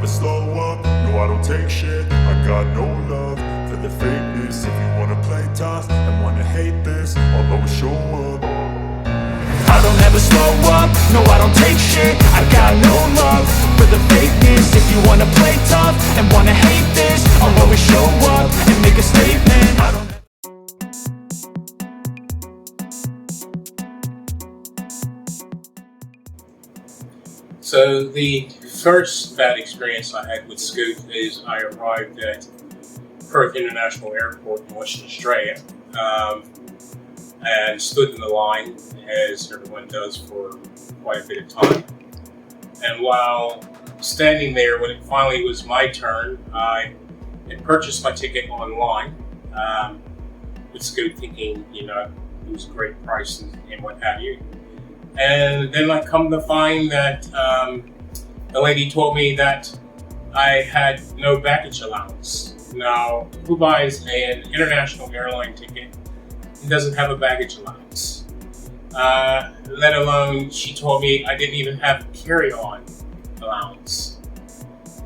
never slow up, no I don't take shit. I got no love for the fakeness. If you wanna play tough and wanna hate this, I'll always show up. I don't ever slow up, no I don't take shit. I got no love for the fakeness. If you wanna play tough and wanna hate this, I'll always show up and make a statement. I don't So the first bad experience I had with Scoot is I arrived at Perth International Airport in Western Australia and stood in the line, as everyone does, for quite a bit of time. And while standing there, when it finally was my turn, I had purchased my ticket online with Scoot, thinking, it was a great price and what have you. And then I come to find that the lady told me that I had no baggage allowance. Now, who buys an international airline ticket and doesn't have a baggage allowance? Let alone, she told me I didn't even have carry-on allowance.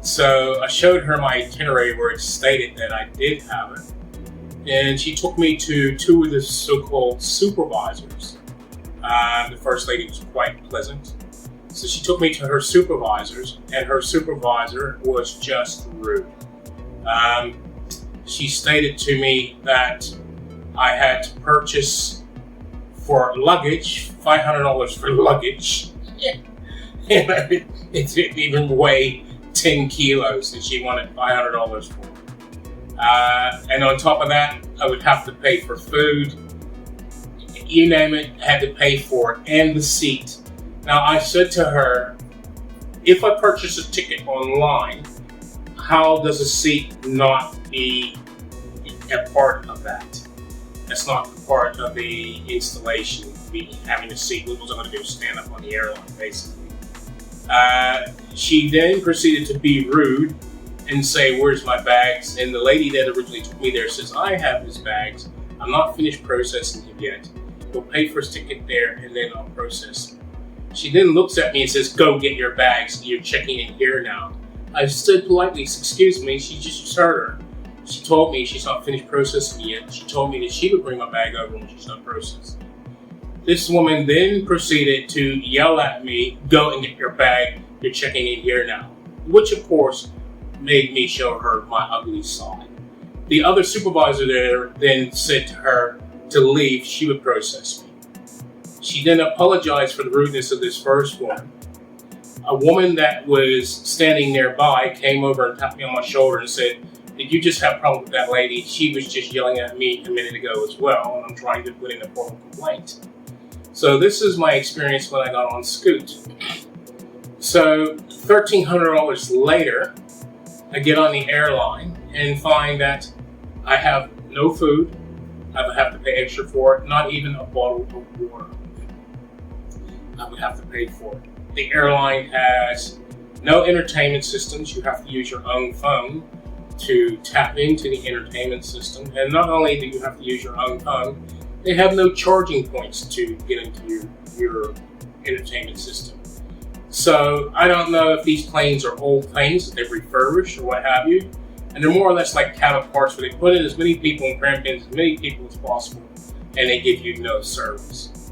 So I showed her my itinerary where it stated that I did have it. And she took me to two of the so-called supervisors. The first lady was quite pleasant. So she took me to her supervisors, and her supervisor was just rude. She stated to me that I had to purchase for luggage, $500 for luggage. And it didn't even weigh 10 kilos, and she wanted $500 for it. And on top of that, I would have to pay for food. You name it, I had to pay for it, and the seat. Now, I said to her, if I purchase a ticket online, how does a seat not be a part of that? That's not part of the installation, having a seat. What was I going to do? Stand up on the airline, basically. She then proceeded to be rude and say, where's my bags? And the lady that originally took me there says, I have his bags. I'm not finished processing him yet. He'll pay for his ticket there, and then I'll process it. She then looks at me and says, go get your bags. You're checking in here now. I stood politely, excuse me, she just heard her. She told me she's not finished processing yet. She told me that she would bring my bag over when she's not processed. This woman then proceeded to yell at me, go and get your bag. You're checking in here now. Which, of course, made me show her my ugly side. The other supervisor there then said to her to leave, she would process me. She then apologized for the rudeness of this first woman. A woman that was standing nearby came over and tapped me on my shoulder and said, did you just have a problem with that lady? She was just yelling at me a minute ago as well, and I'm trying to put in a formal complaint. So this is my experience when I got on Scoot. So $1,300 later, I get on the airline and find that I have no food. I would have to pay extra for it, not even a bottle of water. I would have to pay for it. The airline has no entertainment systems. You have to use your own phone to tap into the entertainment system. And not only do you have to use your own phone, they have no charging points to get into your entertainment system. So I don't know if these planes are old planes that they've refurbished or what have you. And they're more or less like cabin parts where they put in as many people and cram in as many people as possible, and they give you no service.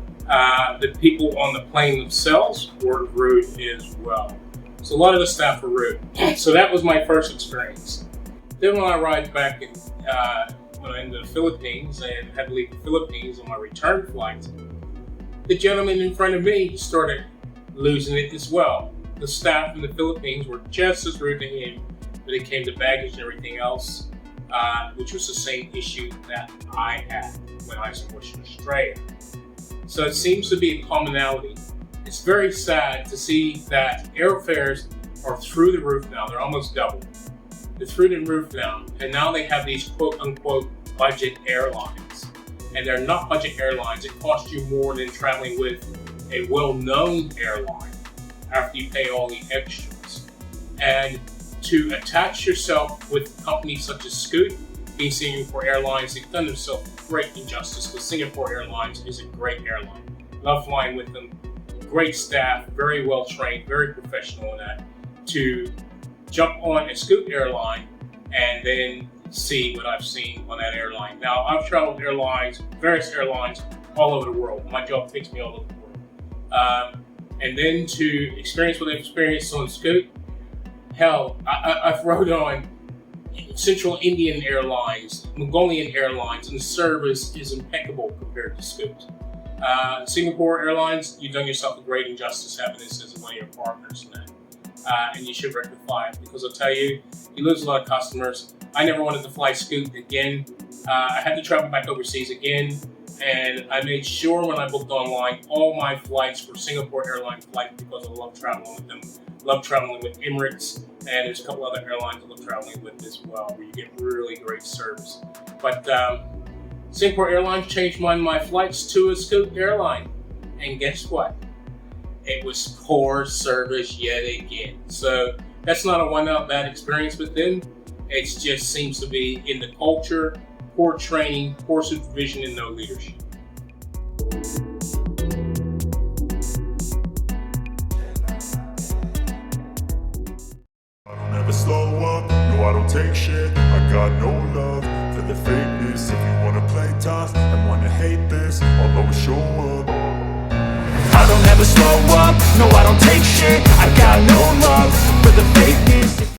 The people on the plane themselves were rude as well. So a lot of the staff were rude. So that was my first experience. Then when I arrived back in the Philippines and had to leave the Philippines on my return flight, the gentleman in front of me started losing it as well. The staff in the Philippines were just as rude to him when it came to baggage and everything else, which was the same issue that I had when I was in Western Australia. So it seems to be a commonality. It's very sad to see that airfares are through the roof now. They're almost double. They're through the roof now. And now they have these quote-unquote budget airlines. And they're not budget airlines. It costs you more than traveling with a well-known airline after you pay all the extras. And to attach yourself with companies such as Scoot, being Singapore Airlines, they've done themselves great injustice because Singapore Airlines is a great airline. Love flying with them. Great staff, very well trained, very professional in that. To jump on a Scoot airline and then see what I've seen on that airline. Now, I've traveled airlines, various airlines all over the world. My job takes me all over the world. And then to experience what I've experienced on Scoot, hell, I've rode on Central Indian Airlines, Mongolian Airlines, and the service is impeccable compared to Scoot. Singapore Airlines, you've done yourself a great injustice having this as one of your partners in that. And you should rectify it, because I'll tell you, you lose a lot of customers. I never wanted to fly Scoot again. I had to travel back overseas again, and I made sure when I booked online, all my flights were Singapore Airlines flights, because I love traveling with them. Love traveling with Emirates, and there's a couple other airlines I love traveling with as well, where you get really great service. But Singapore Airlines changed my flights to a Scoot airline, and guess what? It was poor service yet again. So that's not a one-out bad experience with them. It just seems to be in the culture, poor training, poor supervision, and no leadership. I don't ever slow up, no I don't take shit. I got no love for the fakeness. If you wanna play tough and wanna hate this, I'll always show up. I don't ever slow up, no I don't take shit. I got no love for the fakeness.